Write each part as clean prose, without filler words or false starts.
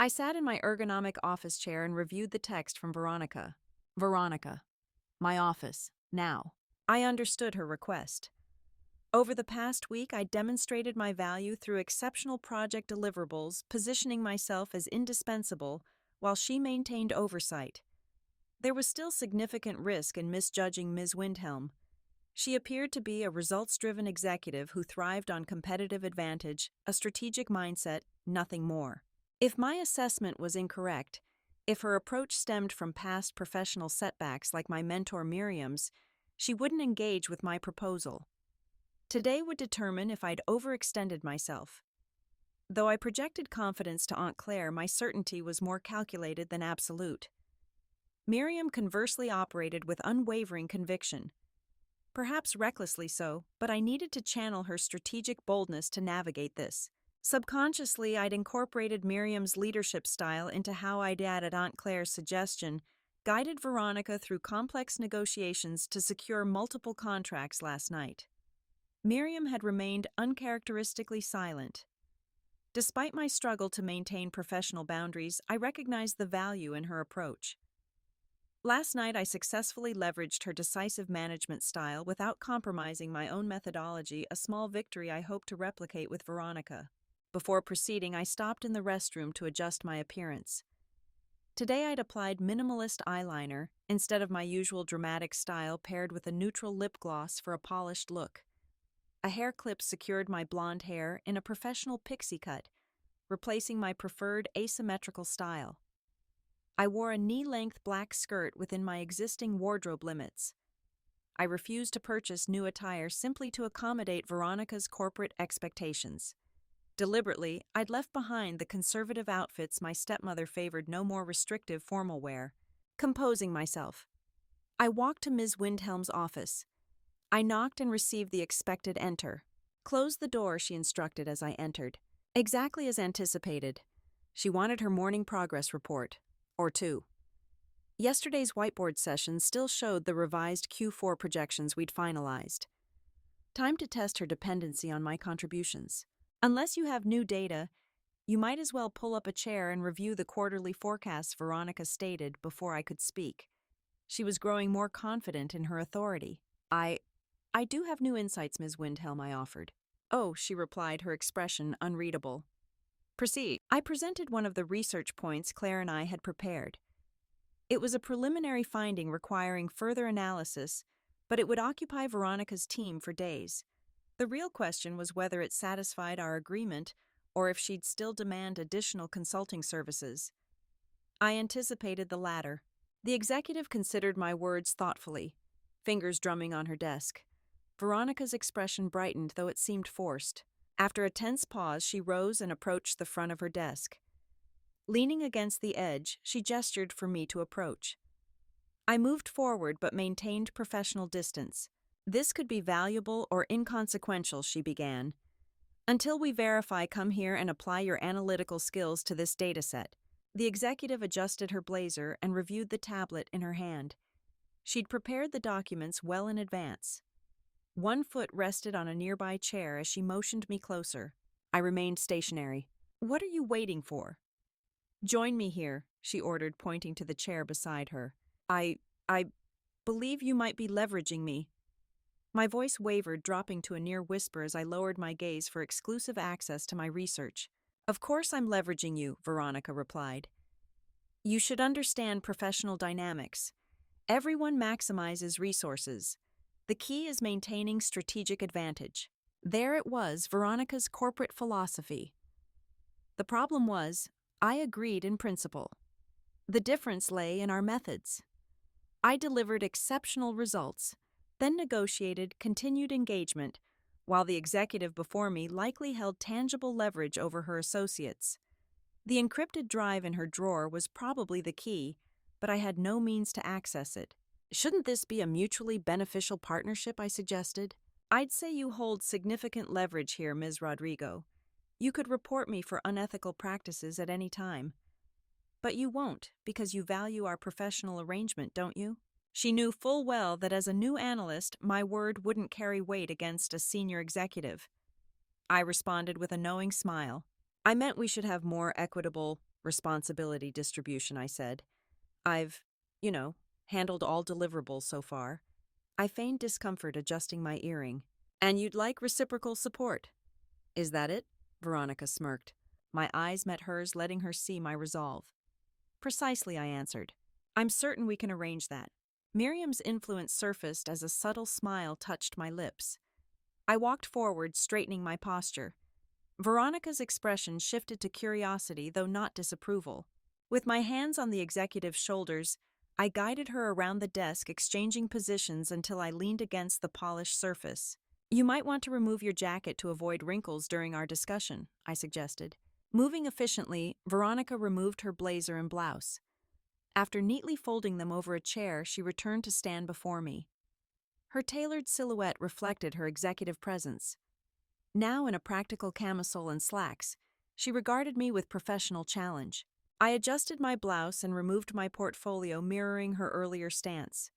I sat in my ergonomic office chair and reviewed the text from Veronica. Veronica, my office, now. I understood her request. Over the past week, I demonstrated my value through exceptional project deliverables, positioning myself as indispensable while she maintained oversight. There was still significant risk in misjudging Ms. Windhelm. She appeared to be a results-driven executive who thrived on competitive advantage, a strategic mindset, nothing more. If my assessment was incorrect, if her approach stemmed from past professional setbacks like my mentor Miriam's, she wouldn't engage with my proposal. Today would determine if I'd overextended myself. Though I projected confidence to Aunt Claire, my certainty was more calculated than absolute. Miriam conversely operated with unwavering conviction. Perhaps recklessly so, but I needed to channel her strategic boldness to navigate this. Subconsciously, I'd incorporated Miriam's leadership style into how I'd added Aunt Claire's suggestion, guided Veronica through complex negotiations to secure multiple contracts last night. Miriam had remained uncharacteristically silent. Despite my struggle to maintain professional boundaries, I recognized the value in her approach. Last night, I successfully leveraged her decisive management style without compromising my own methodology, a small victory I hope to replicate with Veronica. Before proceeding, I stopped in the restroom to adjust my appearance. Today, I'd applied minimalist eyeliner instead of my usual dramatic style paired with a neutral lip gloss for a polished look. A hair clip secured my blonde hair in a professional pixie cut, replacing my preferred asymmetrical style. I wore a knee-length black skirt within my existing wardrobe limits. I refused to purchase new attire simply to accommodate Veronica's corporate expectations. Deliberately, I'd left behind the conservative outfits my stepmother favored, no more restrictive formal wear. Composing myself, I walked to Ms. Windhelm's office. I knocked and received the expected enter. Close the door, she instructed as I entered. Exactly as anticipated. She wanted her morning progress report. Or two. Yesterday's whiteboard session still showed the revised Q4 projections we'd finalized. Time to test her dependency on my contributions. Unless you have new data, you might as well pull up a chair and review the quarterly forecasts, Veronica stated before I could speak. She was growing more confident in her authority. I do have new insights, Ms. Windhelm, I offered. Oh, she replied, her expression unreadable. Proceed. I presented one of the research points Claire and I had prepared. It was a preliminary finding requiring further analysis, but it would occupy Veronica's team for days. The real question was whether it satisfied our agreement or if she'd still demand additional consulting services. I anticipated the latter. The executive considered my words thoughtfully, fingers drumming on her desk. Veronica's expression brightened, though it seemed forced. After a tense pause, she rose and approached the front of her desk. Leaning against the edge, she gestured for me to approach. I moved forward but maintained professional distance. This could be valuable or inconsequential, she began. Until we verify, come here and apply your analytical skills to this dataset. The executive adjusted her blazer and reviewed the tablet in her hand. She'd prepared the documents well in advance. One foot rested on a nearby chair as she motioned me closer. I remained stationary. What are you waiting for? Join me here, she ordered, pointing to the chair beside her. I believe you might be leveraging me. My voice wavered, dropping to a near whisper as I lowered my gaze for exclusive access to my research. Of course I'm leveraging you, Veronica replied. You should understand professional dynamics. Everyone maximizes resources. The key is maintaining strategic advantage. There it was, Veronica's corporate philosophy. The problem was, I agreed in principle. The difference lay in our methods. I delivered exceptional results, then negotiated continued engagement, while the executive before me likely held tangible leverage over her associates. The encrypted drive in her drawer was probably the key, but I had no means to access it. Shouldn't this be a mutually beneficial partnership, I suggested? I'd say you hold significant leverage here, Ms. Rodrigo. You could report me for unethical practices at any time. But you won't, because you value our professional arrangement, don't you? She knew full well that as a new analyst, my word wouldn't carry weight against a senior executive. I responded with a knowing smile. I meant we should have more equitable Responsibility distribution, I said. I've, you know, handled all deliverables so far. I feigned discomfort adjusting my earring. And you'd like reciprocal support. Is that it? Veronica smirked. My eyes met hers, letting her see my resolve. Precisely, I answered. I'm certain we can arrange that. Miriam's influence surfaced as a subtle smile touched my lips. I walked forward, straightening my posture. Veronica's expression shifted to curiosity, though not disapproval. With my hands on the executive's shoulders, I guided her around the desk, exchanging positions until I leaned against the polished surface. You might want to remove your jacket to avoid wrinkles during our discussion, I suggested. Moving efficiently, Veronica removed her blazer and blouse. After neatly folding them over a chair, she returned to stand before me. Her tailored silhouette reflected her executive presence. Now in a practical camisole and slacks, she regarded me with professional challenge. I adjusted my blouse and removed my portfolio, mirroring her earlier stance.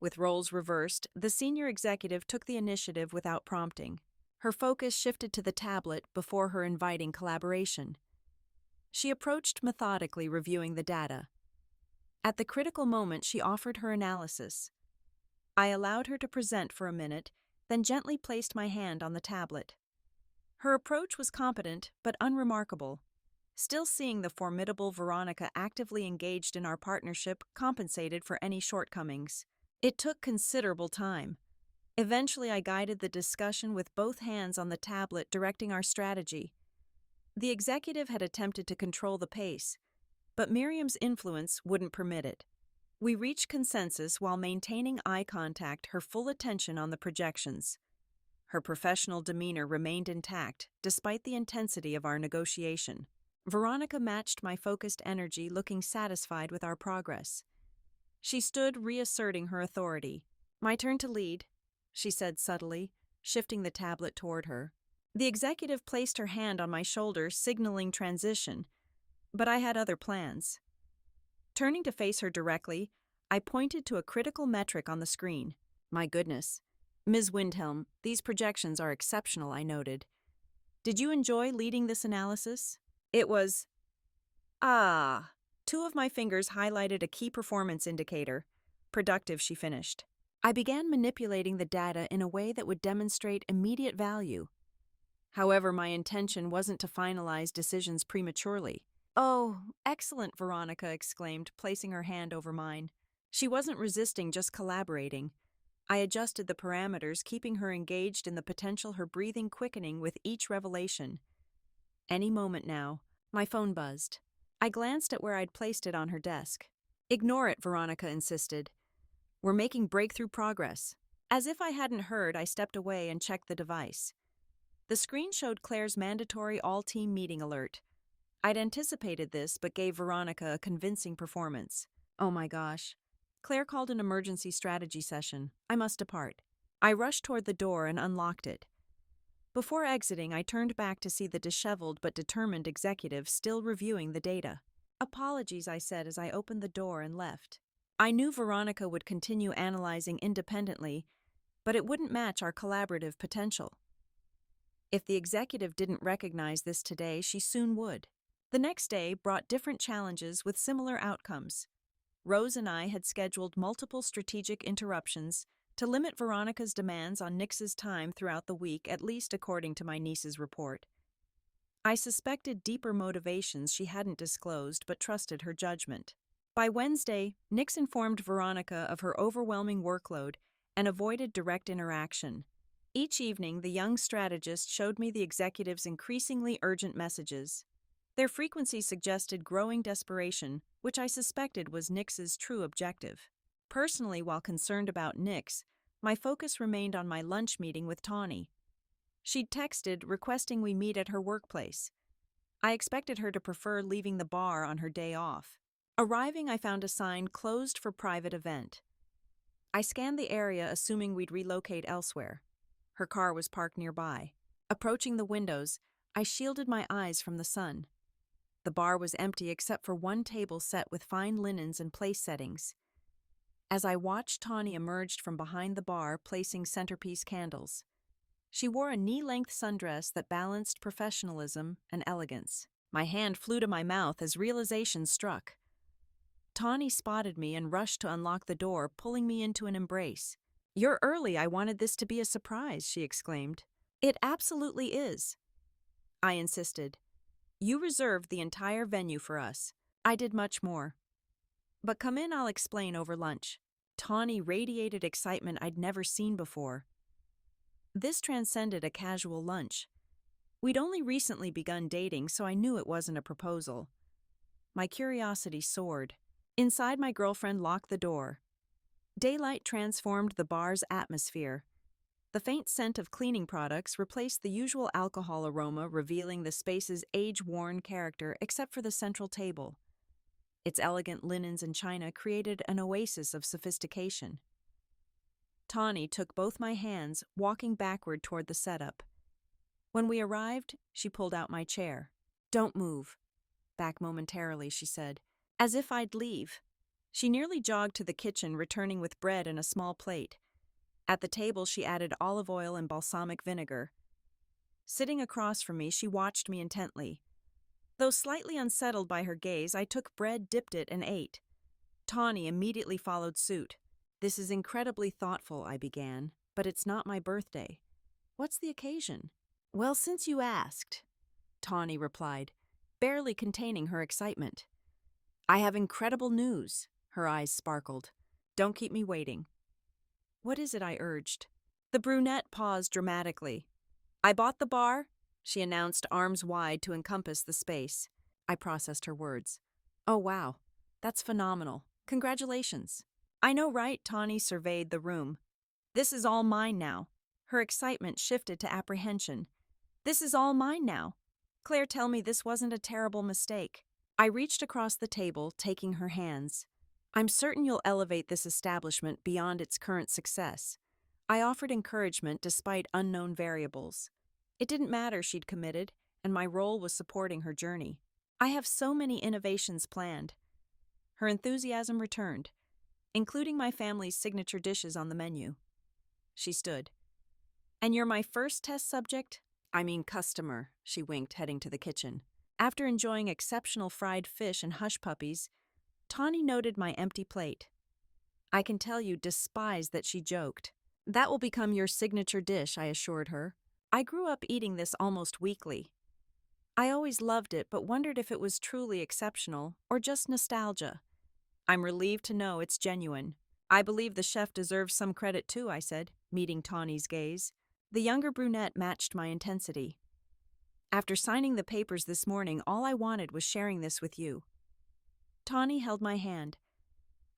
With roles reversed, the senior executive took the initiative without prompting. Her focus shifted to the tablet before her inviting collaboration. She approached methodically, reviewing the data. At the critical moment, she offered her analysis. I allowed her to present for a minute, then gently placed my hand on the tablet. Her approach was competent but unremarkable. Still, seeing the formidable Veronica actively engaged in our partnership compensated for any shortcomings. It took considerable time. Eventually, I guided the discussion with both hands on the tablet, directing our strategy. The executive had attempted to control the pace, but Miriam's influence wouldn't permit it. We reached consensus while maintaining eye contact, her full attention on the projections. Her professional demeanor remained intact, despite the intensity of our negotiation. Veronica matched my focused energy, looking satisfied with our progress. She stood, reasserting her authority. My turn to lead, she said subtly, shifting the tablet toward her. The executive placed her hand on my shoulder, signaling transition, but I had other plans. Turning to face her directly, I pointed to a critical metric on the screen. My goodness. Ms. Windhelm, these projections are exceptional, I noted. Did you enjoy leading this analysis? It was... Two of my fingers highlighted a key performance indicator. Productive, she finished. I began manipulating the data in a way that would demonstrate immediate value. However, my intention wasn't to finalize decisions prematurely. Oh, excellent, Veronica exclaimed, placing her hand over mine. She wasn't resisting, just collaborating. I adjusted the parameters, keeping her engaged in the potential, her breathing quickening with each revelation. Any moment now. My phone buzzed. I glanced at where I'd placed it on her desk. Ignore it, Veronica insisted. We're making breakthrough progress. As if I hadn't heard, I stepped away and checked the device. The screen showed Claire's mandatory all-team meeting alert. I'd anticipated this, but gave Veronica a convincing performance. Oh my gosh. Claire called an emergency strategy session. I must depart. I rushed toward the door and unlocked it. Before exiting, I turned back to see the disheveled but determined executive still reviewing the data. Apologies, I said as I opened the door and left. I knew Veronica would continue analyzing independently, but it wouldn't match our collaborative potential. If the executive didn't recognize this today, she soon would. The next day brought different challenges with similar outcomes. Rose and I had scheduled multiple strategic interruptions to limit Veronica's demands on Nix's time throughout the week, at least according to my niece's report. I suspected deeper motivations she hadn't disclosed, but trusted her judgment. By Wednesday, Nix informed Veronica of her overwhelming workload and avoided direct interaction. Each evening, the young strategist showed me the executive's increasingly urgent messages. Their frequency suggested growing desperation, which I suspected was Nix's true objective. Personally, while concerned about Nix, my focus remained on my lunch meeting with Tawny. She'd texted requesting we meet at her workplace. I expected her to prefer leaving the bar on her day off. Arriving, I found a sign closed for private event. I scanned the area, assuming we'd relocate elsewhere. Her car was parked nearby. Approaching the windows, I shielded my eyes from the sun. The bar was empty except for one table set with fine linens and place settings. As I watched, Tawny emerged from behind the bar, placing centerpiece candles. She wore a knee-length sundress that balanced professionalism and elegance. My hand flew to my mouth as realization struck. Tawny spotted me and rushed to unlock the door, pulling me into an embrace. "You're early, I wanted this to be a surprise," she exclaimed. "It absolutely is," I insisted. "You reserved the entire venue for us." I did much more. "But come in, I'll explain over lunch." Tawny radiated excitement I'd never seen before. This transcended a casual lunch. We'd only recently begun dating, so I knew it wasn't a proposal. My curiosity soared. Inside, my girlfriend locked the door. Daylight transformed the bar's atmosphere. The faint scent of cleaning products replaced the usual alcohol aroma, revealing the space's age-worn character except for the central table. Its elegant linens and china created an oasis of sophistication. Tawny took both my hands, walking backward toward the setup. When we arrived, she pulled out my chair. "Don't move." "Back momentarily," she said, as if I'd leave. She nearly jogged to the kitchen, returning with bread and a small plate. At the table, she added olive oil and balsamic vinegar. Sitting across from me, she watched me intently. Though slightly unsettled by her gaze, I took bread, dipped it, and ate. Tawny immediately followed suit. "This is incredibly thoughtful," I began, "but it's not my birthday." "What's the occasion?" "Well, since you asked," Tawny replied, barely containing her excitement. "I have incredible news." Her eyes sparkled. "Don't keep me waiting." "What is it?" I urged. The brunette paused dramatically. "I bought the bar," she announced, arms wide to encompass the space. I processed her words. "Oh, wow. That's phenomenal. Congratulations." "I know, right?" Tawny surveyed the room. "This is all mine now." Her excitement shifted to apprehension. "This is all mine now. Claire, tell me this wasn't a terrible mistake." I reached across the table, taking her hands. "I'm certain you'll elevate this establishment beyond its current success." I offered encouragement despite unknown variables. It didn't matter, she'd committed, and my role was supporting her journey. "I have so many innovations planned." Her enthusiasm returned, including my family's signature dishes on the menu. She stood. "And you're my first test subject?" "I mean customer," she winked, heading to the kitchen. After enjoying exceptional fried fish and hush puppies, Tawny noted my empty plate. I can tell you despised that she joked. "That will become your signature dish," I assured her. "I grew up eating this almost weekly. I always loved it, but wondered if it was truly exceptional or just nostalgia." "I'm relieved to know it's genuine." "I believe the chef deserves some credit too," I said, meeting Tawny's gaze. The younger brunette matched my intensity. "After signing the papers this morning, all I wanted was sharing this with you." Tawny held my hand.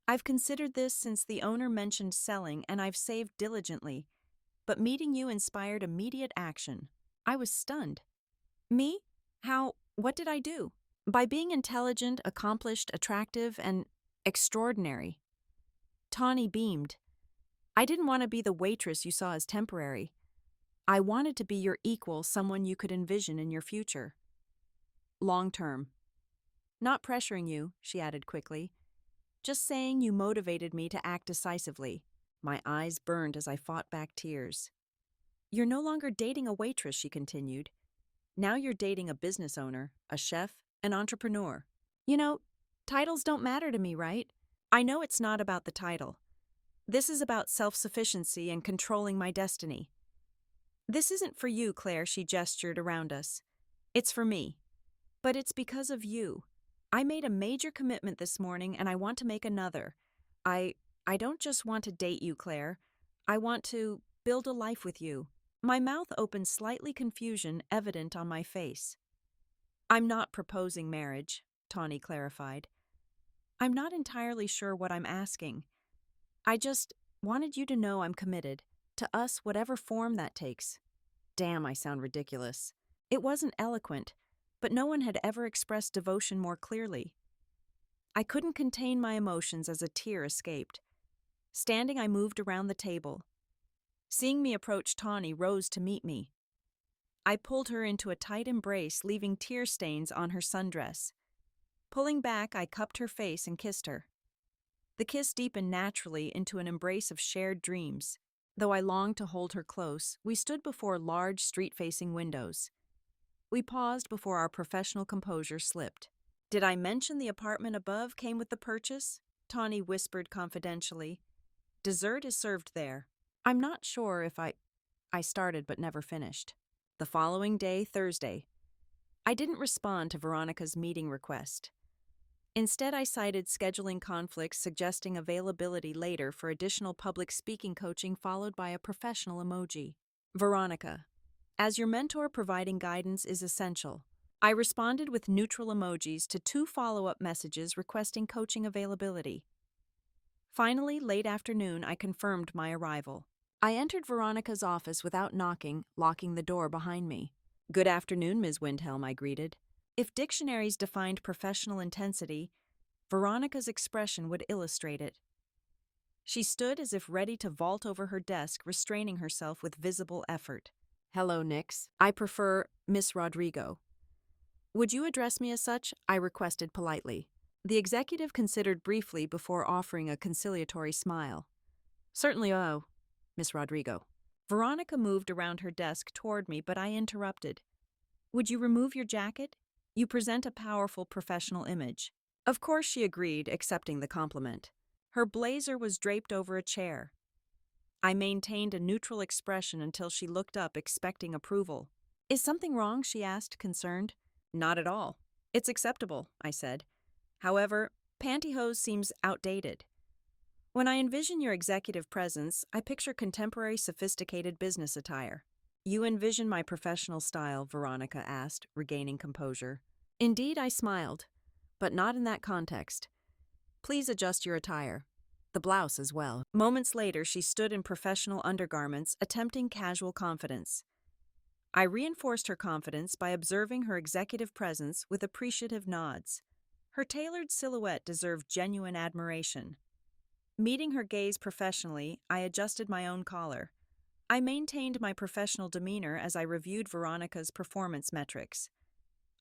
"I've considered this since the owner mentioned selling, and I've saved diligently. But meeting you inspired immediate action." I was stunned. "Me? How? What did I do?" "By being intelligent, accomplished, attractive, and extraordinary." Tawny beamed. "I didn't want to be the waitress you saw as temporary. I wanted to be your equal, someone you could envision in your future. Long term." "Not pressuring you," she added quickly. "Just saying you motivated me to act decisively." My eyes burned as I fought back tears. "You're no longer dating a waitress," she continued. "Now you're dating a business owner, a chef, an entrepreneur. You know, titles don't matter to me, right? I know it's not about the title. This is about self-sufficiency and controlling my destiny." "This isn't for you, Claire," she gestured around us. "It's for me. But it's because of you. I made a major commitment this morning, and I want to make another. I don't just want to date you, Claire. I want to build a life with you." My mouth opened, slightly confusion evident on my face. "I'm not proposing marriage," Tawny clarified. "I'm not entirely sure what I'm asking. I just wanted you to know I'm committed. To us, whatever form that takes." Damn, I sound ridiculous. It wasn't eloquent, but no one had ever expressed devotion more clearly. I couldn't contain my emotions as a tear escaped. Standing, I moved around the table. Seeing me approach, Tawny rose to meet me. I pulled her into a tight embrace, leaving tear stains on her sundress. Pulling back, I cupped her face and kissed her. The kiss deepened naturally into an embrace of shared dreams. Though I longed to hold her close, we stood before large street-facing windows. We paused before our professional composure slipped. Did I mention the apartment above came with the purchase? Tawny whispered confidentially. Dessert is served there. I'm not sure if I started but never finished. The following day, Thursday, I didn't respond to Veronica's meeting request. Instead, I cited scheduling conflicts suggesting availability later for additional public speaking coaching followed by a professional emoji. Veronica, as your mentor, providing guidance is essential. I responded with neutral emojis to 2 follow-up messages requesting coaching availability. Finally, late afternoon, I confirmed my arrival. I entered Veronica's office without knocking, locking the door behind me. Good afternoon, Ms. Windhelm, I greeted. If dictionaries defined professional intensity, Veronica's expression would illustrate it. She stood as if ready to vault over her desk, restraining herself with visible effort. Hello, Nix. I prefer Miss Rodrigo. Would you address me as such? I requested politely. The executive considered briefly before offering a conciliatory smile. Certainly, Miss Rodrigo. Veronica moved around her desk toward me, but I interrupted. Would you remove your jacket? You present a powerful professional image. Of course, she agreed, accepting the compliment. Her blazer was draped over a chair. I maintained a neutral expression until she looked up, expecting approval. Is something wrong? She asked, concerned. Not at all. It's acceptable, I said. However, pantyhose seems outdated. When I envision your executive presence, I picture contemporary, sophisticated business attire. You envision my professional style, Veronica asked, regaining composure. Indeed, I smiled, but not in that context. Please adjust your attire. The blouse as well. Moments later, she stood in professional undergarments, attempting casual confidence. I reinforced her confidence by observing her executive presence with appreciative nods. Her tailored silhouette deserved genuine admiration. Meeting her gaze professionally, I adjusted my own collar. I maintained my professional demeanor as I reviewed Veronica's performance metrics.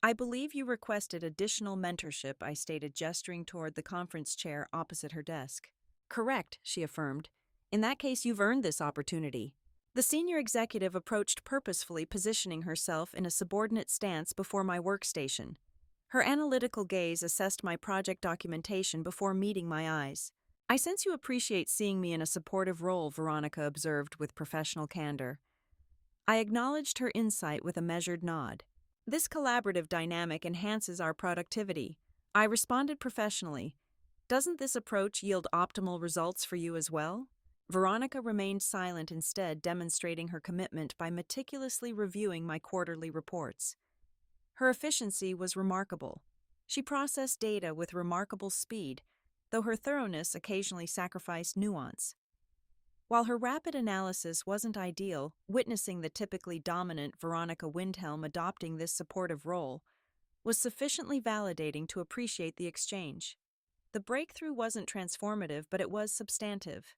I believe you requested additional mentorship, I stated, gesturing toward the conference chair opposite her desk. Correct, she affirmed. In that case, you've earned this opportunity. The senior executive approached purposefully, positioning herself in a subordinate stance before my workstation. Her analytical gaze assessed my project documentation before meeting my eyes. I sense you appreciate seeing me in a supportive role, Veronica observed with professional candor. I acknowledged her insight with a measured nod. This collaborative dynamic enhances our productivity. I responded professionally. Doesn't this approach yield optimal results for you as well? Veronica remained silent, instead demonstrating her commitment by meticulously reviewing my quarterly reports. Her efficiency was remarkable. She processed data with remarkable speed, though her thoroughness occasionally sacrificed nuance. While her rapid analysis wasn't ideal, witnessing the typically dominant Veronica Windhelm adopting this supportive role was sufficiently validating to appreciate the exchange. The breakthrough wasn't transformative, but it was substantive.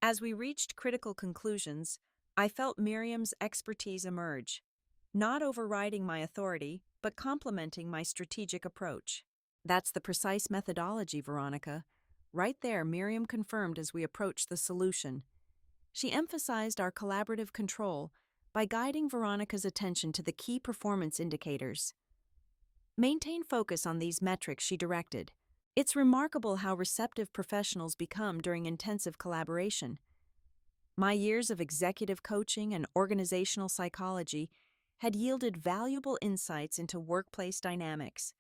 As we reached critical conclusions, I felt Miriam's expertise emerge, not overriding my authority, but complementing my strategic approach. That's the precise methodology, Veronica. Right there, Miriam confirmed as we approached the solution. She emphasized our collaborative control by guiding Veronica's attention to the key performance indicators. Maintain focus on these metrics, she directed. It's remarkable how receptive professionals become during intensive collaboration. My years of executive coaching and organizational psychology had yielded valuable insights into workplace dynamics,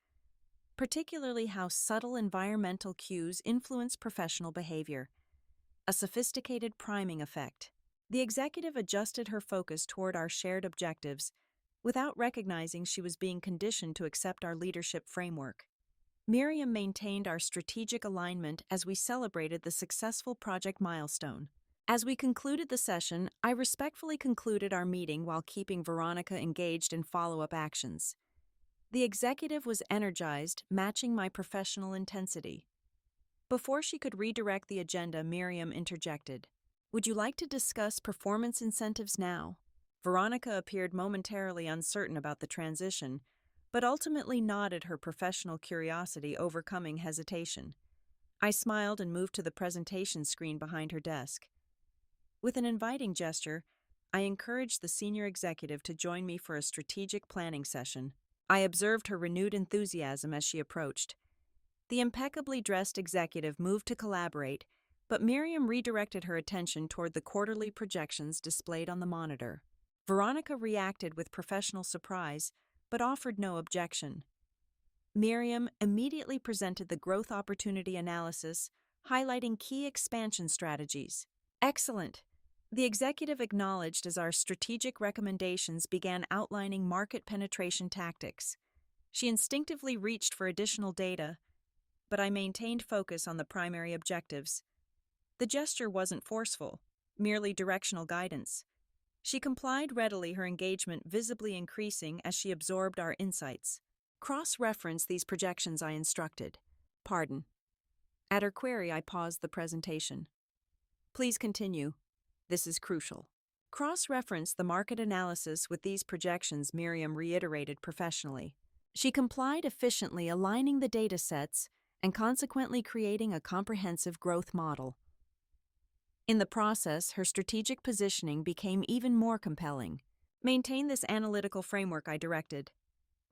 particularly how subtle environmental cues influence professional behavior. A sophisticated priming effect. The executive adjusted her focus toward our shared objectives without recognizing she was being conditioned to accept our leadership framework. Miriam maintained our strategic alignment as we celebrated the successful project milestone. As we concluded the session, I respectfully concluded our meeting while keeping Veronica engaged in follow-up actions. The executive was energized, matching my professional intensity. Before she could redirect the agenda, Miriam interjected. Would you like to discuss performance incentives now? Veronica appeared momentarily uncertain about the transition, but ultimately nodded, her professional curiosity overcoming hesitation. I smiled and moved to the presentation screen behind her desk. With an inviting gesture, I encouraged the senior executive to join me for a strategic planning session. I observed her renewed enthusiasm as she approached. The impeccably dressed executive moved to collaborate, but Miriam redirected her attention toward the quarterly projections displayed on the monitor. Veronica reacted with professional surprise, but offered no objection. Miriam immediately presented the growth opportunity analysis, highlighting key expansion strategies. Excellent! The executive acknowledged as our strategic recommendations began outlining market penetration tactics. She instinctively reached for additional data, but I maintained focus on the primary objectives. The gesture wasn't forceful, merely directional guidance. She complied readily, her engagement visibly increasing as she absorbed our insights. Cross-reference these projections, I instructed. Pardon. At her query, I paused the presentation. Please continue. This is crucial. Cross-reference the market analysis with these projections, Miriam reiterated professionally. She complied efficiently, aligning the data sets and consequently creating a comprehensive growth model. In the process, her strategic positioning became even more compelling. Maintain this analytical framework, I directed.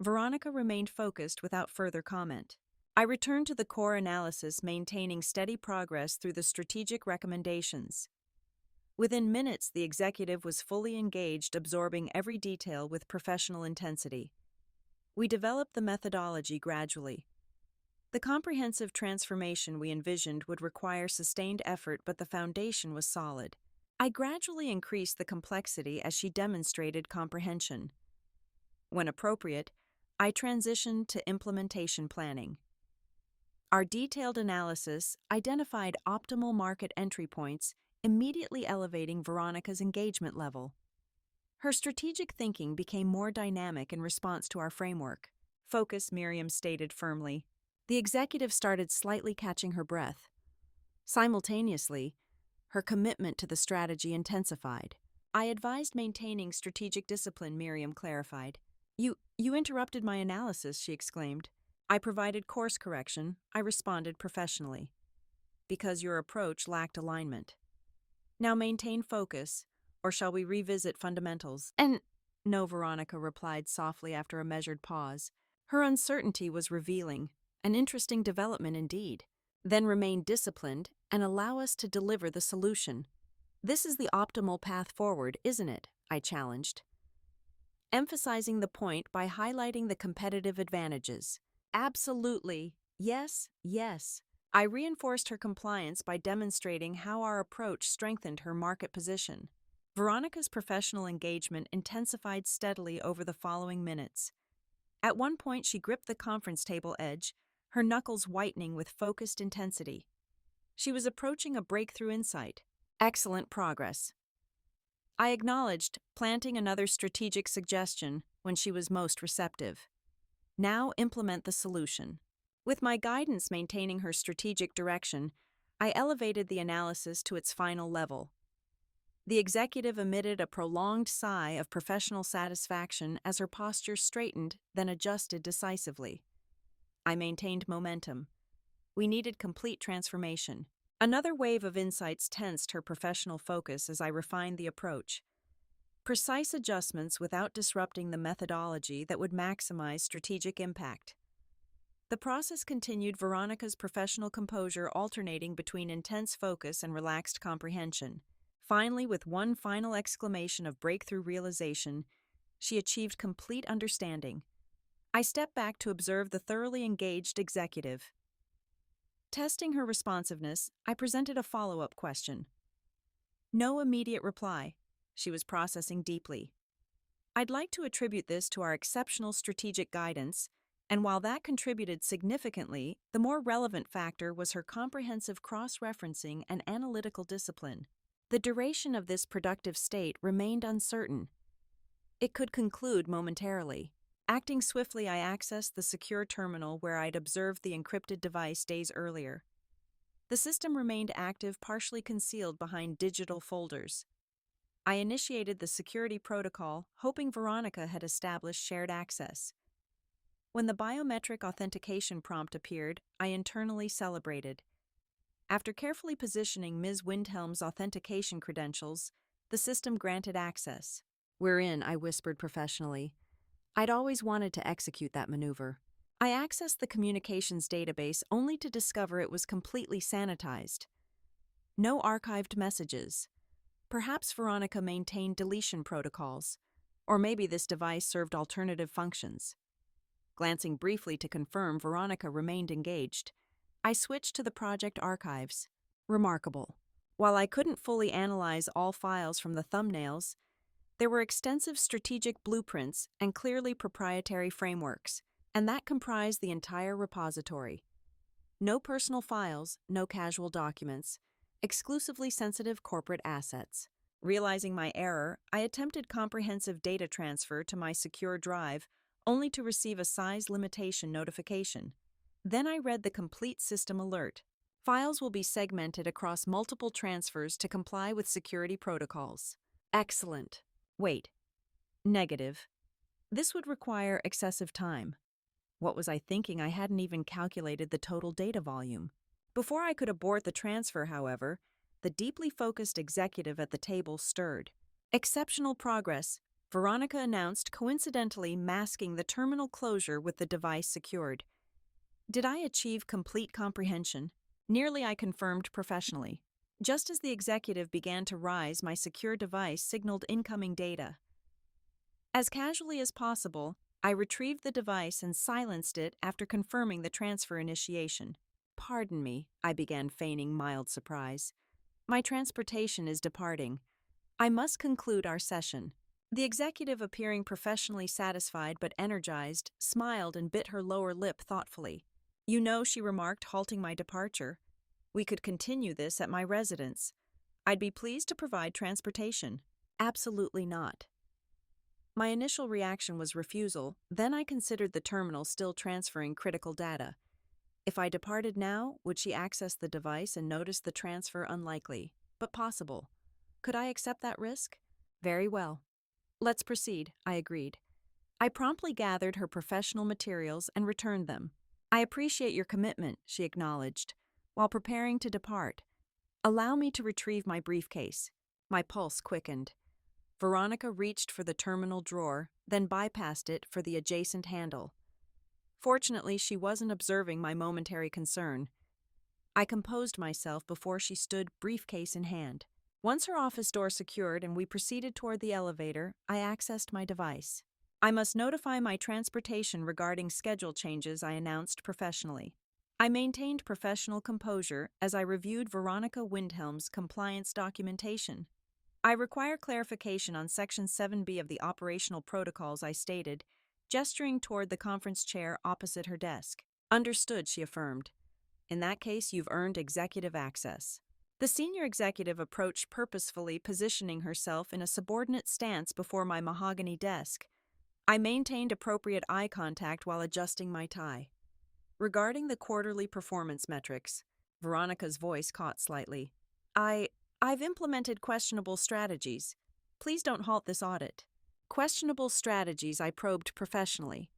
Veronica remained focused without further comment. I returned to the core analysis, maintaining steady progress through the strategic recommendations. Within minutes, the executive was fully engaged, absorbing every detail with professional intensity. We developed the methodology gradually. The comprehensive transformation we envisioned would require sustained effort, but the foundation was solid. I gradually increased the complexity as she demonstrated comprehension. When appropriate, I transitioned to implementation planning. Our detailed analysis identified optimal market entry points, immediately elevating Veronica's engagement level. Her strategic thinking became more dynamic in response to our framework. Focus, Miriam stated firmly. The executive started slightly catching her breath. Simultaneously, her commitment to the strategy intensified. I advised maintaining strategic discipline, Miriam clarified. You interrupted my analysis, she exclaimed. I provided course correction, I responded professionally. Because your approach lacked alignment. Now maintain focus, or shall we revisit fundamentals? No, Veronica replied softly after a measured pause. Her uncertainty was revealing, an interesting development indeed. Then remain disciplined and allow us to deliver the solution. This is the optimal path forward, isn't it? I challenged, emphasizing the point by highlighting the competitive advantages. Absolutely. Yes, yes. I reinforced her compliance by demonstrating how our approach strengthened her market position. Veronica's professional engagement intensified steadily over the following minutes. At one point, she gripped the conference table edge, her knuckles whitening with focused intensity. She was approaching a breakthrough insight. Excellent progress. I acknowledged, planting another strategic suggestion when she was most receptive. Now implement the solution. With my guidance maintaining her strategic direction, I elevated the analysis to its final level. The executive emitted a prolonged sigh of professional satisfaction as her posture straightened, then adjusted decisively. I maintained momentum. We needed complete transformation. Another wave of insights tensed her professional focus as I refined the approach. Precise adjustments without disrupting the methodology that would maximize strategic impact. The process continued, Veronica's professional composure alternating between intense focus and relaxed comprehension. Finally, with one final exclamation of breakthrough realization, she achieved complete understanding. I stepped back to observe the thoroughly engaged executive. Testing her responsiveness, I presented a follow-up question. No immediate reply. She was processing deeply. I'd like to attribute this to our exceptional strategic guidance, and while that contributed significantly, the more relevant factor was her comprehensive cross-referencing and analytical discipline. The duration of this productive state remained uncertain. It could conclude momentarily. Acting swiftly, I accessed the secure terminal where I'd observed the encrypted device days earlier. The system remained active, partially concealed behind digital folders. I initiated the security protocol, hoping Veronica had established shared access. When the biometric authentication prompt appeared, I internally celebrated. After carefully positioning Ms. Windhelm's authentication credentials, the system granted access. We're in, I whispered professionally. I'd always wanted to execute that maneuver. I accessed the communications database only to discover it was completely sanitized. No archived messages. Perhaps Veronica maintained deletion protocols, or maybe this device served alternative functions. Glancing briefly to confirm Veronica remained engaged, I switched to the project archives. Remarkable. While I couldn't fully analyze all files from the thumbnails, there were extensive strategic blueprints and clearly proprietary frameworks, and that comprised the entire repository. No personal files, no casual documents, exclusively sensitive corporate assets. Realizing my error, I attempted comprehensive data transfer to my secure drive, only to receive a size limitation notification. Then I read the complete system alert. Files will be segmented across multiple transfers to comply with security protocols. Excellent. Wait. Negative. This would require excessive time. What was I thinking? I hadn't even calculated the total data volume. Before I could abort the transfer, however, the deeply focused executive at the table stirred. Exceptional progress, Veronica announced, coincidentally masking the terminal closure with the device secured. Did I achieve complete comprehension? Nearly, I confirmed professionally. Just as the executive began to rise, my secure device signaled incoming data. As casually as possible, I retrieved the device and silenced it after confirming the transfer initiation. Pardon me, I began, feigning mild surprise. My transportation is departing. I must conclude our session. The executive, appearing professionally satisfied but energized, smiled and bit her lower lip thoughtfully. You know, she remarked, halting my departure, we could continue this at my residence. I'd be pleased to provide transportation. Absolutely not. My initial reaction was refusal, then I considered the terminal still transferring critical data. If I departed now, would she access the device and notice the transfer? Unlikely, but possible. Could I accept that risk? Very well. Let's proceed, I agreed. I promptly gathered her professional materials and returned them. I appreciate your commitment, she acknowledged, while preparing to depart. Allow me to retrieve my briefcase. My pulse quickened. Veronica reached for the terminal drawer, then bypassed it for the adjacent handle. Fortunately, she wasn't observing my momentary concern. I composed myself before she stood, briefcase in hand. Once her office door secured and we proceeded toward the elevator, I accessed my device. I must notify my transportation regarding schedule changes, I announced professionally. I maintained professional composure as I reviewed Veronica Windhelm's compliance documentation. I require clarification on Section 7B of the operational protocols, I stated, gesturing toward the conference chair opposite her desk. Understood, she affirmed. In that case, you've earned executive access. The senior executive approached, purposefully positioning herself in a subordinate stance before my mahogany desk. I maintained appropriate eye contact while adjusting my tie. Regarding the quarterly performance metrics, Veronica's voice caught slightly. I've implemented questionable strategies. Please don't halt this audit. Questionable strategies, I probed professionally.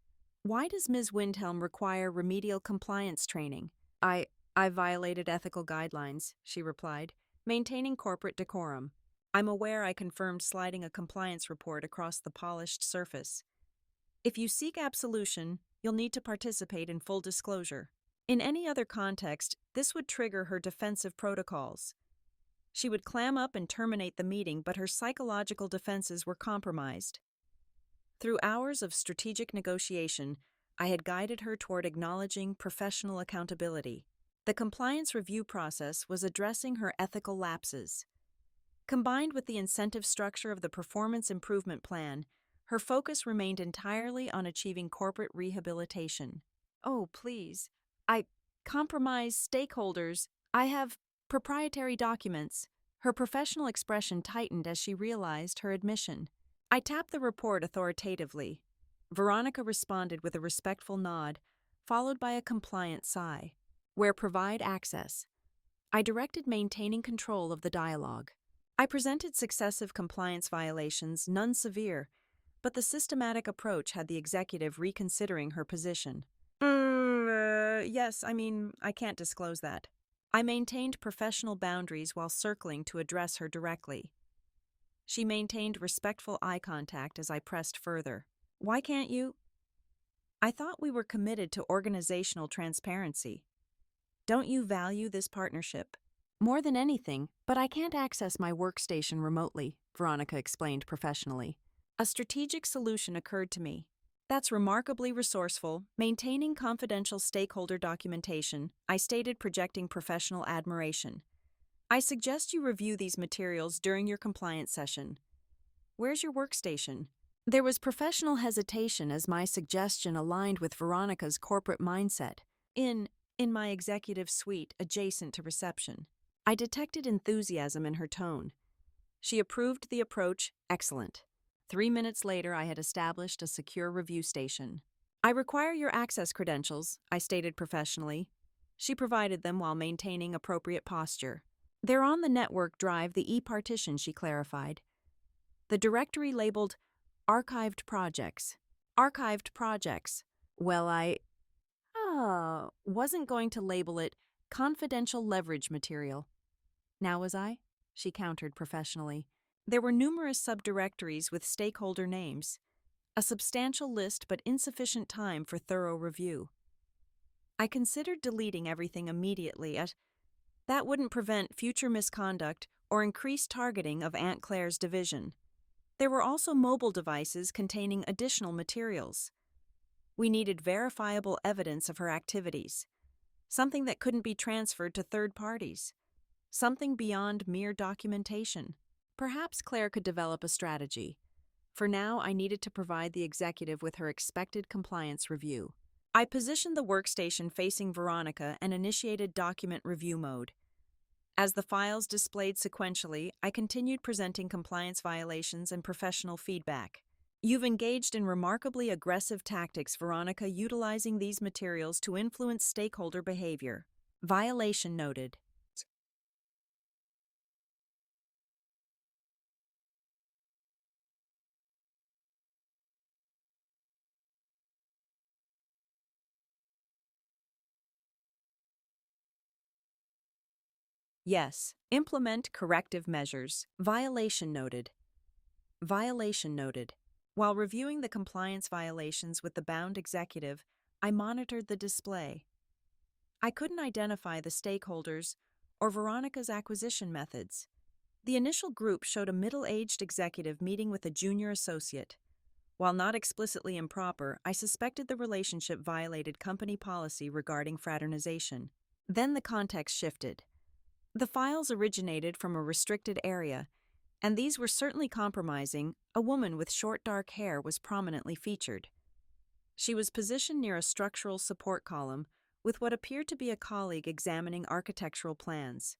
Why does Ms. Windhelm require remedial compliance training? I violated ethical guidelines, she replied, maintaining corporate decorum. I'm aware, I confirmed, sliding a compliance report across the polished surface. If you seek absolution, you'll need to participate in full disclosure. In any other context, this would trigger her defensive protocols. She would clam up and terminate the meeting, but her psychological defenses were compromised. Through hours of strategic negotiation, I had guided her toward acknowledging professional accountability. The compliance review process was addressing her ethical lapses. Combined with the incentive structure of the performance improvement plan, her focus remained entirely on achieving corporate rehabilitation. Oh, please. I compromise stakeholders. I have proprietary documents. Her professional expression tightened as she realized her admission. I tapped the report authoritatively. Veronica responded with a respectful nod, followed by a compliant sigh. Where provide access, I directed maintaining control of the dialogue. I presented successive compliance violations, none severe, but the systematic approach had the executive reconsidering her position. Yes, I can't disclose that. I maintained professional boundaries while circling to address her directly. She maintained respectful eye contact as I pressed further. Why can't you? I thought we were committed to organizational transparency. Don't you value this partnership? More than anything, but I can't access my workstation remotely, Veronica explained professionally. A strategic solution occurred to me. That's remarkably resourceful, maintaining confidential stakeholder documentation, I stated, projecting professional admiration. I suggest you review these materials during your compliance session. Where's your workstation? There was professional hesitation as my suggestion aligned with Veronica's corporate mindset. In my executive suite adjacent to reception. I detected enthusiasm in her tone. She approved the approach. Excellent. 3 minutes later, I had established a secure review station. I require your access credentials, I stated professionally. She provided them while maintaining appropriate posture. They're on the network drive, the e-partition, she clarified. The directory labeled Archived Projects. Archived Projects. Well, I wasn't going to label it confidential leverage material. Now was I? She countered professionally. There were numerous subdirectories with stakeholder names. A substantial list but insufficient time for thorough review. I considered deleting everything immediately that wouldn't prevent future misconduct or increase targeting of Aunt Claire's division. There were also mobile devices containing additional materials. We needed verifiable evidence of her activities, something that couldn't be transferred to third parties, something beyond mere documentation. Perhaps Claire could develop a strategy. For now, I needed to provide the executive with her expected compliance review. I positioned the workstation facing Veronica and initiated document review mode. As the files displayed sequentially, I continued presenting compliance violations and professional feedback. You've engaged in remarkably aggressive tactics, Veronica, utilizing these materials to influence stakeholder behavior. Violation noted. Yes. Implement corrective measures. Violation noted. Violation noted. While reviewing the compliance violations with the bound executive, I monitored the display. I couldn't identify the stakeholders or Veronica's acquisition methods. The initial group showed a middle-aged executive meeting with a junior associate. While not explicitly improper, I suspected the relationship violated company policy regarding fraternization. Then the context shifted. The files originated from a restricted area, and these were certainly compromising. A woman with short dark hair was prominently featured. She was positioned near a structural support column with what appeared to be a colleague examining architectural plans.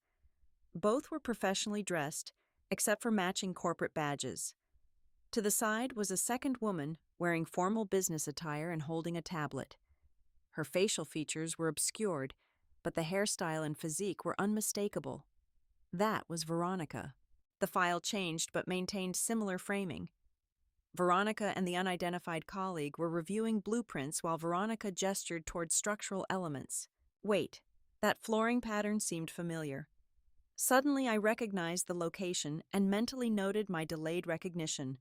Both were professionally dressed, except for matching corporate badges. To the side was a second woman wearing formal business attire and holding a tablet. Her facial features were obscured, but the hairstyle and physique were unmistakable. That was Veronica. The file changed but maintained similar framing. Veronica and the unidentified colleague were reviewing blueprints while Veronica gestured toward structural elements. Wait, that flooring pattern seemed familiar. Suddenly I recognized the location and mentally noted my delayed recognition.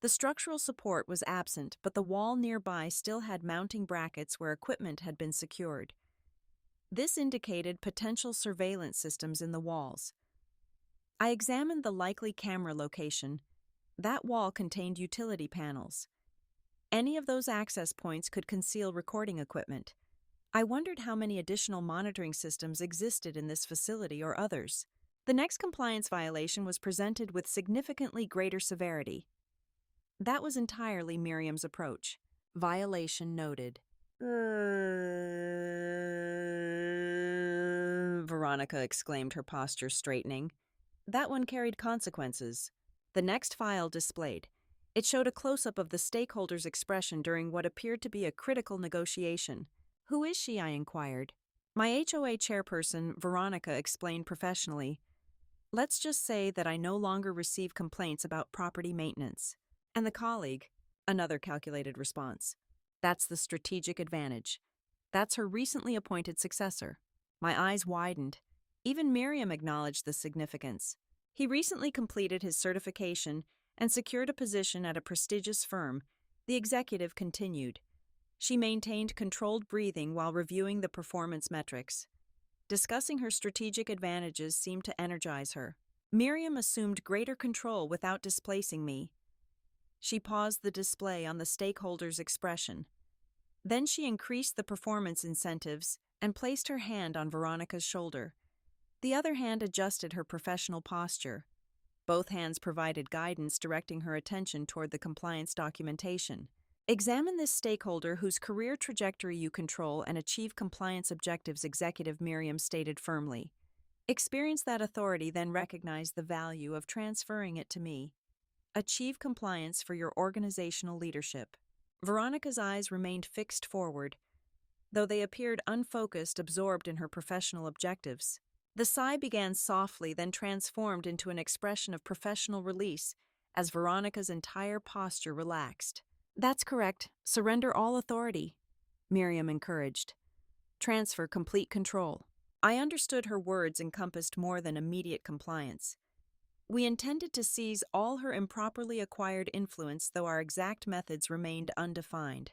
The structural support was absent, but the wall nearby still had mounting brackets where equipment had been secured. This indicated potential surveillance systems in the walls. I examined the likely camera location. That wall contained utility panels. Any of those access points could conceal recording equipment. I wondered how many additional monitoring systems existed in this facility or others. The next compliance violation was presented with significantly greater severity. That was entirely Miriam's approach. Violation noted. Veronica exclaimed, her posture straightening. That one carried consequences. The next file displayed. It showed a close-up of the stakeholder's expression during what appeared to be a critical negotiation. Who is she? I inquired. My HOA chairperson, Veronica, explained professionally. Let's just say that I no longer receive complaints about property maintenance. And the colleague, another calculated response. That's the strategic advantage. That's her recently appointed successor. My eyes widened. Even Miriam acknowledged the significance. He recently completed his certification and secured a position at a prestigious firm, The executive continued. She maintained controlled breathing while reviewing the performance metrics. Discussing her strategic advantages seemed to energize her. Miriam assumed greater control without displacing me. She paused the display on the stakeholder's expression. Then she increased the performance incentives and placed her hand on Veronica's shoulder. The other hand adjusted her professional posture. Both hands provided guidance directing her attention toward the compliance documentation. Examine this stakeholder whose career trajectory you control and achieve compliance objectives, Executive Miriam stated firmly. Experience that authority, then recognize the value of transferring it to me. Achieve compliance for your organizational leadership. Veronica's eyes remained fixed forward, though they appeared unfocused, absorbed in her professional objectives. The sigh began softly, then transformed into an expression of professional release as Veronica's entire posture relaxed. That's correct. Surrender all authority, Miriam encouraged. Transfer complete control. I understood her words encompassed more than immediate compliance. We intended to seize all her improperly acquired influence, though our exact methods remained undefined.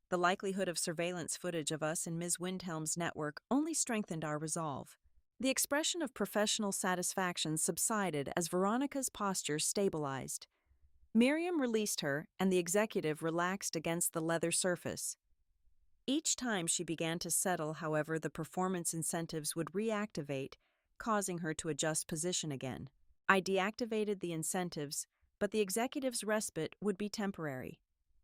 The likelihood of surveillance footage of us in Ms. Windhelm's network only strengthened our resolve. The expression of professional satisfaction subsided as Veronica's posture stabilized. Miriam released her, and the executive relaxed against the leather surface. Each time she began to settle, however, the performance incentives would reactivate, causing her to adjust position again. I deactivated the incentives, but the executive's respite would be temporary.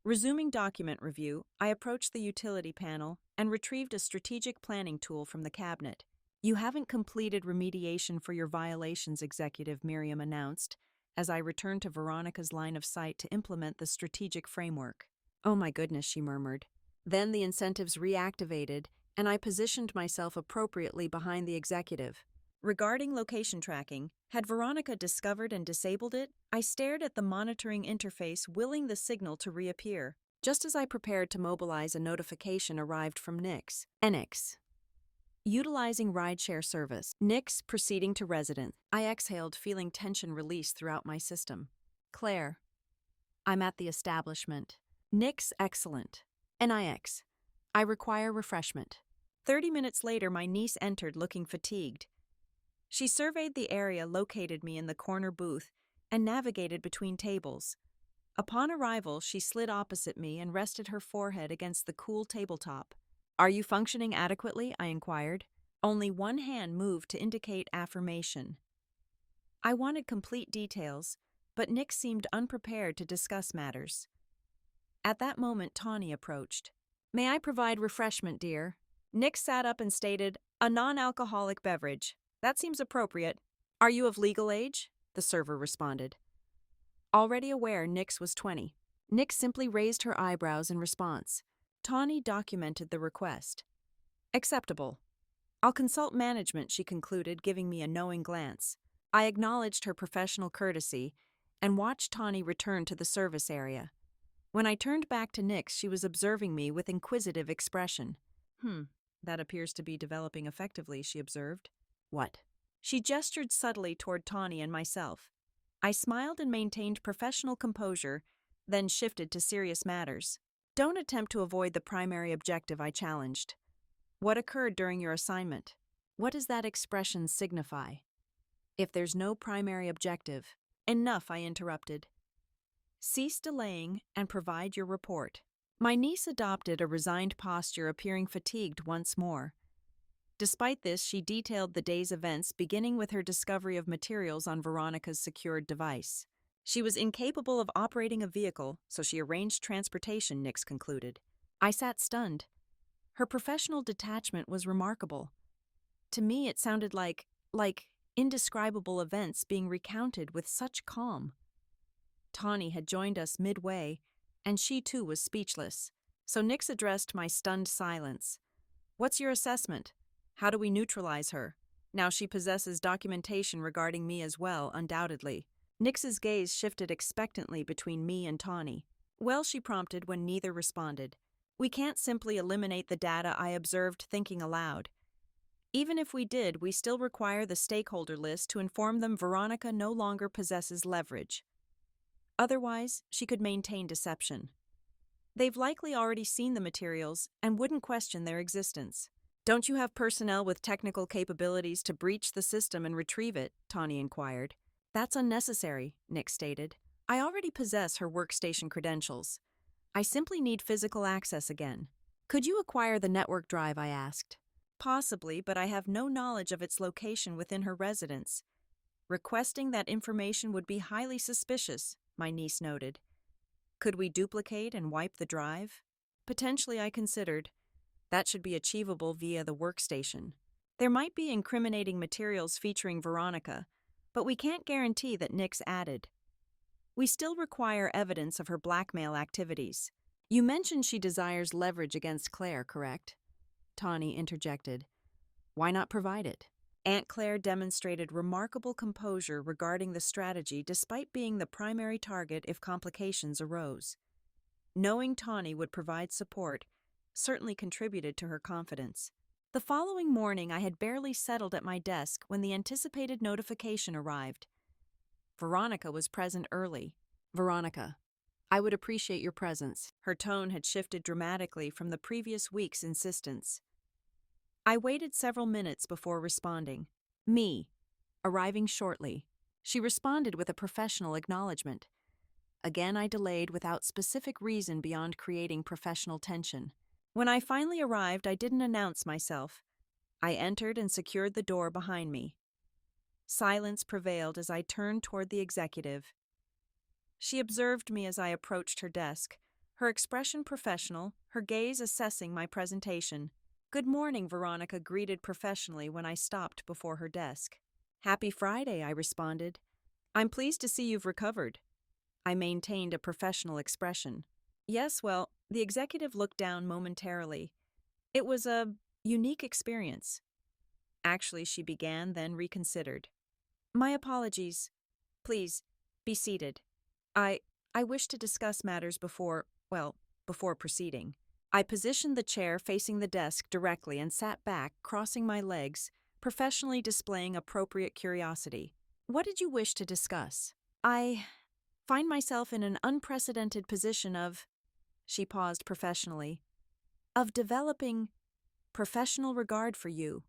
Resuming document review, I approached the utility panel and retrieved a strategic planning tool from the cabinet. You haven't completed remediation for your violations, Executive Miriam announced, as I returned to Veronica's line of sight to implement the strategic framework. Oh my goodness, she murmured. Then the incentives reactivated, and I positioned myself appropriately behind the executive. Regarding location tracking, had Veronica discovered and disabled it? I stared at the monitoring interface, willing the signal to reappear. Just as I prepared to mobilize, a notification arrived from Nix. Enix. Utilizing rideshare service. Nix proceeding to residence. I exhaled, feeling tension release throughout my system. Claire. I'm at the establishment. Nix excellent. Nix. I require refreshment. 30 minutes later, my niece entered looking fatigued. She surveyed the area, located me in the corner booth, and navigated between tables. Upon arrival, she slid opposite me and rested her forehead against the cool tabletop. Are you functioning adequately? I inquired. Only one hand moved to indicate affirmation. I wanted complete details, but Nick seemed unprepared to discuss matters. At that moment, Tawny approached. May I provide refreshment, dear? Nick sat up and stated, a non-alcoholic beverage. That seems appropriate. Are you of legal age? The server responded. Already aware Nix was 20. Nick simply raised her eyebrows in response. Tawny documented the request. Acceptable. I'll consult management, she concluded, giving me a knowing glance. I acknowledged her professional courtesy and watched Tawny return to the service area. When I turned back to Nix, she was observing me with inquisitive expression. That appears to be developing effectively, she observed. What? She gestured subtly toward Tawny and myself. I smiled and maintained professional composure, then shifted to serious matters. Don't attempt to avoid the primary objective, I challenged. What occurred during your assignment? What does that expression signify? If there's no primary objective. Enough, I interrupted. Cease delaying and provide your report. My niece adopted a resigned posture, appearing fatigued once more. Despite this, she detailed the day's events, beginning with her discovery of materials on Veronica's secured device. She was incapable of operating a vehicle, so she arranged transportation, Nix concluded. I sat stunned. Her professional detachment was remarkable. To me, it sounded like indescribable events being recounted with such calm. Tawny had joined us midway, and she too was speechless, so Nix addressed my stunned silence. What's your assessment? How do we neutralize her? Now she possesses documentation regarding me as well, undoubtedly. Nix's gaze shifted expectantly between me and Tawny. Well, she prompted when neither responded. We can't simply eliminate the data, I observed, thinking aloud. Even if we did, we still require the stakeholder list to inform them Veronica no longer possesses leverage. Otherwise, she could maintain deception. They've likely already seen the materials and wouldn't question their existence. Don't you have personnel with technical capabilities to breach the system and retrieve it? Tawny inquired. That's unnecessary, Nick stated. I already possess her workstation credentials. I simply need physical access again. Could you acquire the network drive? I asked. Possibly, but I have no knowledge of its location within her residence. Requesting that information would be highly suspicious, my niece noted. Could we duplicate and wipe the drive? Potentially, I considered. That should be achievable via the workstation. There might be incriminating materials featuring Veronica, but we can't guarantee that Nick's added. We still require evidence of her blackmail activities. You mentioned she desires leverage against Claire, correct? Tawny interjected. Why not provide it? Aunt Claire demonstrated remarkable composure regarding the strategy despite being the primary target if complications arose. Knowing Tawny would provide support certainly contributed to her confidence. The following morning, I had barely settled at my desk when the anticipated notification arrived. Veronica was present early. Veronica, I would appreciate your presence. Her tone had shifted dramatically from the previous week's insistence. I waited several minutes before responding. Me, arriving shortly. She responded with a professional acknowledgement. Again, I delayed without specific reason beyond creating professional tension. When I finally arrived, I didn't announce myself. I entered and secured the door behind me. Silence prevailed as I turned toward the executive. She observed me as I approached her desk, her expression professional, her gaze assessing my presentation. Good morning, Veronica greeted professionally when I stopped before her desk. Happy Friday, I responded. I'm pleased to see you've recovered. I maintained a professional expression. Yes, well, the executive looked down momentarily. It was a unique experience. Actually, she began, then reconsidered. My apologies. Please, be seated. I wish to discuss matters before proceeding. I positioned the chair facing the desk directly and sat back, crossing my legs, professionally displaying appropriate curiosity. What did you wish to discuss? I find myself in an unprecedented position of, she paused professionally, of developing professional regard for you.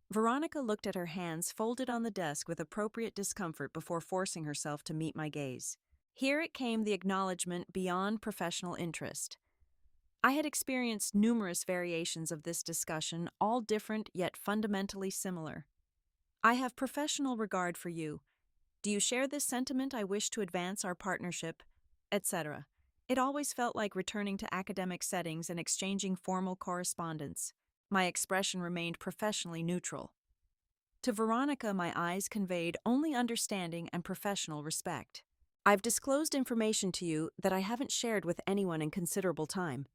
Veronica looked at her hands folded on the desk with appropriate discomfort before forcing herself to meet my gaze. Here it came the acknowledgement beyond professional interest. I had experienced numerous variations of this discussion, all different yet fundamentally similar. I have professional regard for you. Do you share this sentiment? I wish to advance our partnership, etc. It always felt like returning to academic settings and exchanging formal correspondence. My expression remained professionally neutral. To Veronica, my eyes conveyed only understanding and professional respect. I've disclosed information to you that I haven't shared with anyone in considerable time.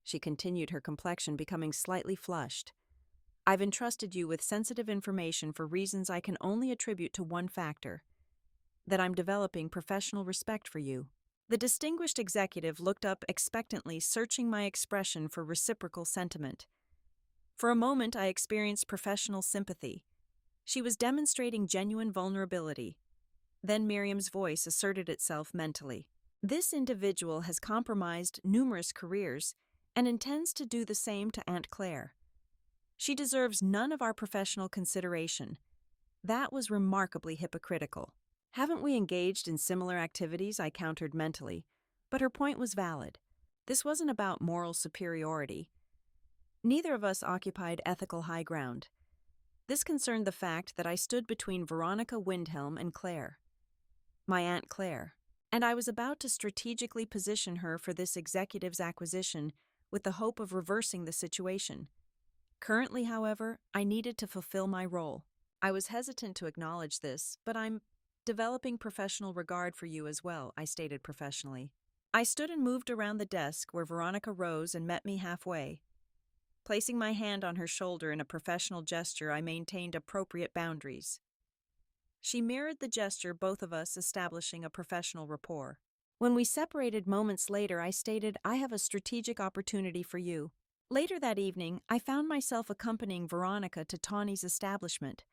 She continued, her complexion becoming slightly flushed. I've entrusted you with sensitive information for reasons I can only attribute to one factor: that I'm developing professional respect for you. The distinguished executive looked up expectantly, searching my expression for reciprocal sentiment. For a moment, I experienced professional sympathy. She was demonstrating genuine vulnerability. Then Miriam's voice asserted itself mentally. This individual has compromised numerous careers and intends to do the same to Aunt Claire. She deserves none of our professional consideration. That was remarkably hypocritical. Haven't we engaged in similar activities? I countered mentally, but her point was valid. This wasn't about moral superiority. Neither of us occupied ethical high ground. This concerned the fact that I stood between Veronica Windhelm and Claire, my Aunt Claire, and I was about to strategically position her for this executive's acquisition with the hope of reversing the situation. Currently, however, I needed to fulfill my role. I was hesitant to acknowledge this, but I'm developing professional regard for you as well, I stated professionally. I stood and moved around the desk where Veronica rose and met me halfway. Placing my hand on her shoulder in a professional gesture, I maintained appropriate boundaries. She mirrored the gesture, both of us establishing a professional rapport. When we separated moments later, I stated, I have a strategic opportunity for you. Later that evening, I found myself accompanying Veronica to Tawny's establishment.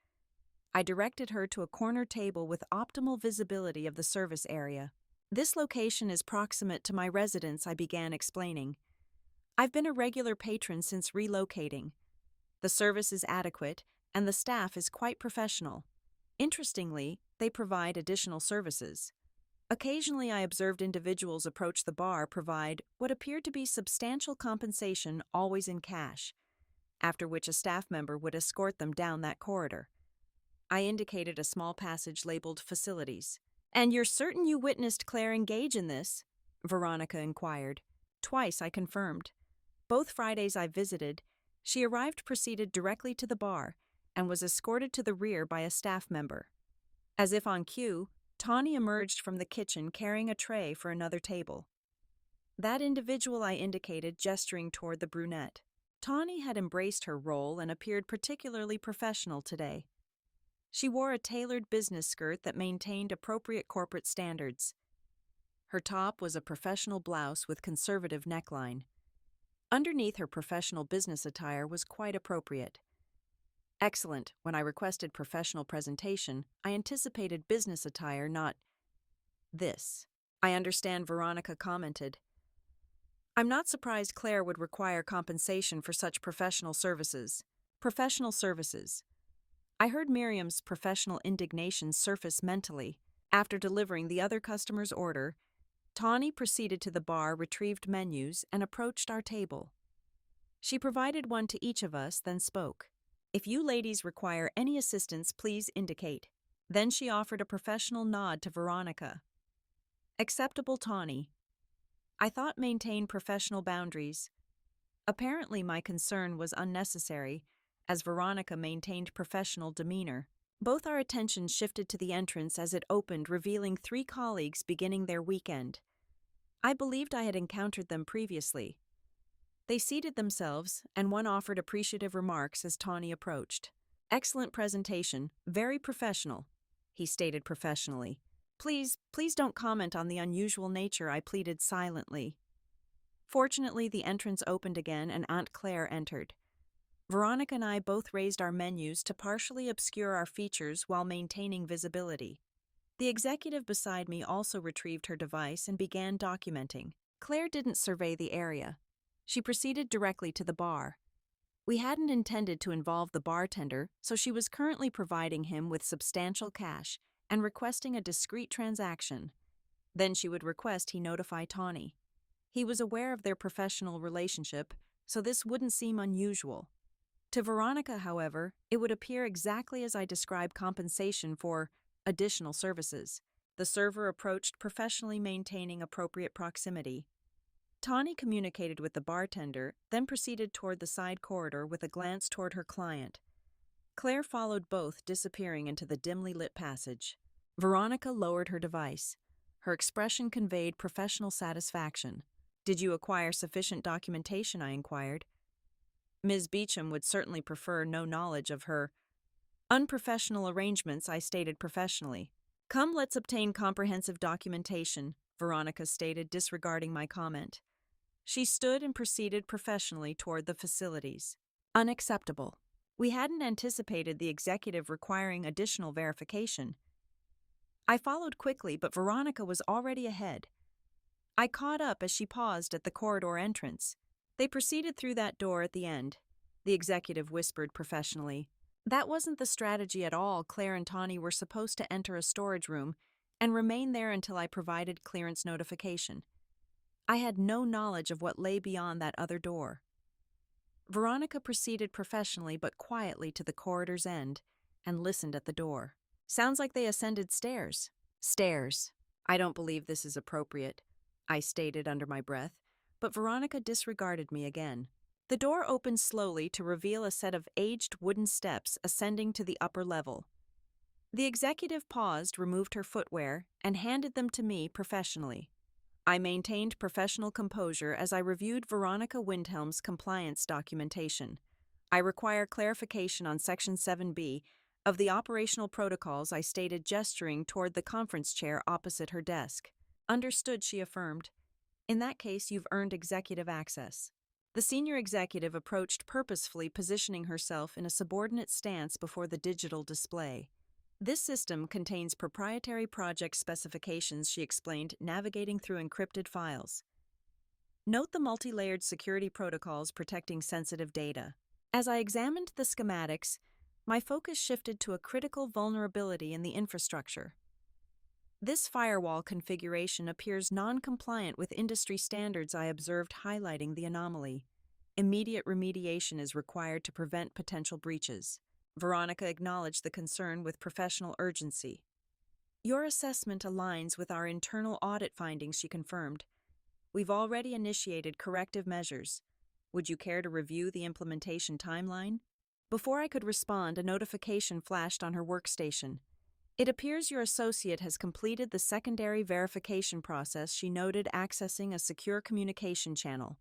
I directed her to a corner table with optimal visibility of the service area. This location is proximate to my residence, I began explaining. I've been a regular patron since relocating. The service is adequate, and the staff is quite professional. Interestingly, they provide additional services. Occasionally, I observed individuals approach the bar provide what appeared to be substantial compensation, always in cash, after which a staff member would escort them down that corridor. I indicated a small passage labeled Facilities. "And you're certain you witnessed Claire engage in this?" Veronica inquired. Twice, I confirmed. Both Fridays I visited, she arrived proceeded directly to the bar and was escorted to the rear by a staff member. As if on cue, Tawny emerged from the kitchen carrying a tray for another table. That individual, I indicated, gesturing toward the brunette. Tawny had embraced her role and appeared particularly professional today. She wore a tailored business skirt that maintained appropriate corporate standards. Her top was a professional blouse with conservative neckline. Underneath her professional business attire was quite appropriate. Excellent. When I requested professional presentation, I anticipated business attire, not this. I understand, Veronica commented. I'm not surprised Claire would require compensation for such professional services. Professional services. I heard Miriam's professional indignation surface mentally. After delivering the other customer's order, Tawny proceeded to the bar, retrieved menus, and approached our table. She provided one to each of us, then spoke. "If you ladies require any assistance, please indicate." Then she offered a professional nod to Veronica. "Acceptable, Tawny." I thought maintain professional boundaries. Apparently my concern was unnecessary, as Veronica maintained professional demeanor. Both our attentions shifted to the entrance as it opened, revealing 3 colleagues beginning their weekend. I believed I had encountered them previously. They seated themselves, and one offered appreciative remarks as Tawny approached. "Excellent presentation, very professional," he stated professionally. Please don't comment on the unusual nature," I pleaded silently. Fortunately, the entrance opened again and Aunt Claire entered. Veronica and I both raised our menus to partially obscure our features while maintaining visibility. The executive beside me also retrieved her device and began documenting. Claire didn't survey the area. She proceeded directly to the bar. We hadn't intended to involve the bartender, so she was currently providing him with substantial cash and requesting a discreet transaction. Then she would request he notify Tawny. He was aware of their professional relationship, so this wouldn't seem unusual. To Veronica, however, it would appear exactly as I described compensation for additional services. The server approached professionally, maintaining appropriate proximity. Tawny communicated with the bartender, then proceeded toward the side corridor with a glance toward her client. Claire followed both, disappearing into the dimly lit passage. Veronica lowered her device. Her expression conveyed professional satisfaction. "Did you acquire sufficient documentation?" I inquired. Ms. Beecham would certainly prefer no knowledge of her unprofessional arrangements, I stated professionally. "Come, let's obtain comprehensive documentation," Veronica stated, disregarding my comment. She stood and proceeded professionally toward the facilities. Unacceptable. We hadn't anticipated the executive requiring additional verification. I followed quickly, but Veronica was already ahead. I caught up as she paused at the corridor entrance. "They proceeded through that door at the end," the executive whispered professionally. "That wasn't the strategy at all. Claire and Tawny were supposed to enter a storage room and remain there until I provided clearance notification. I had no knowledge of what lay beyond that other door." Veronica proceeded professionally but quietly to the corridor's end and listened at the door. "Sounds like they ascended stairs." "Stairs. I don't believe this is appropriate," I stated under my breath, but Veronica disregarded me again. The door opened slowly to reveal a set of aged wooden steps ascending to the upper level. The executive paused, removed her footwear, and handed them to me professionally. I maintained professional composure as I reviewed Veronica Windhelm's compliance documentation. "I require clarification on Section 7B of the operational protocols," I stated, gesturing toward the conference chair opposite her desk. "Understood," she affirmed. "In that case, you've earned executive access." The senior executive approached, purposefully positioning herself in a subordinate stance before the digital display. This system contains proprietary project specifications, she explained, navigating through encrypted files. Note the multi-layered security protocols protecting sensitive data. As I examined the schematics, my focus shifted to a critical vulnerability in the infrastructure. This firewall configuration appears non-compliant with industry standards, I observed, highlighting the anomaly. Immediate remediation is required to prevent potential breaches. Veronica acknowledged the concern with professional urgency. Your assessment aligns with our internal audit findings, she confirmed. We've already initiated corrective measures. Would you care to review the implementation timeline? Before I could respond, a notification flashed on her workstation. It appears your associate has completed the secondary verification process, she noted, accessing a secure communication channel.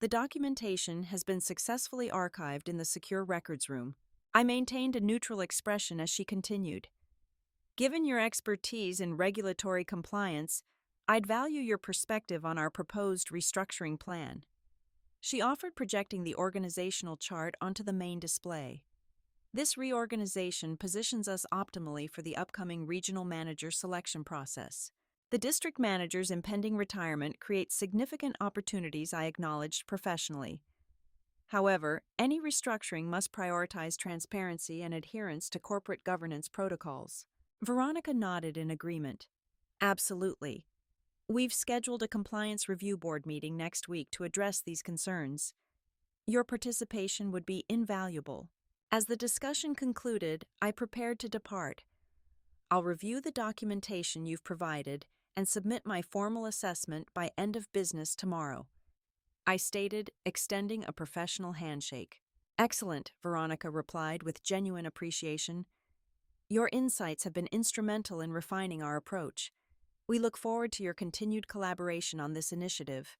The documentation has been successfully archived in the secure records room. I maintained a neutral expression as she continued. Given your expertise in regulatory compliance, I'd value your perspective on our proposed restructuring plan. She offered, projecting the organizational chart onto the main display. This reorganization positions us optimally for the upcoming regional manager selection process. The district manager's impending retirement creates significant opportunities, I acknowledged professionally. However, any restructuring must prioritize transparency and adherence to corporate governance protocols. Veronica nodded in agreement. Absolutely. We've scheduled a compliance review board meeting next week to address these concerns. Your participation would be invaluable. As the discussion concluded, I prepared to depart. I'll review the documentation you've provided and submit my formal assessment by end of business tomorrow, I stated, extending a professional handshake. Excellent, Veronica replied with genuine appreciation. Your insights have been instrumental in refining our approach. We look forward to your continued collaboration on this initiative.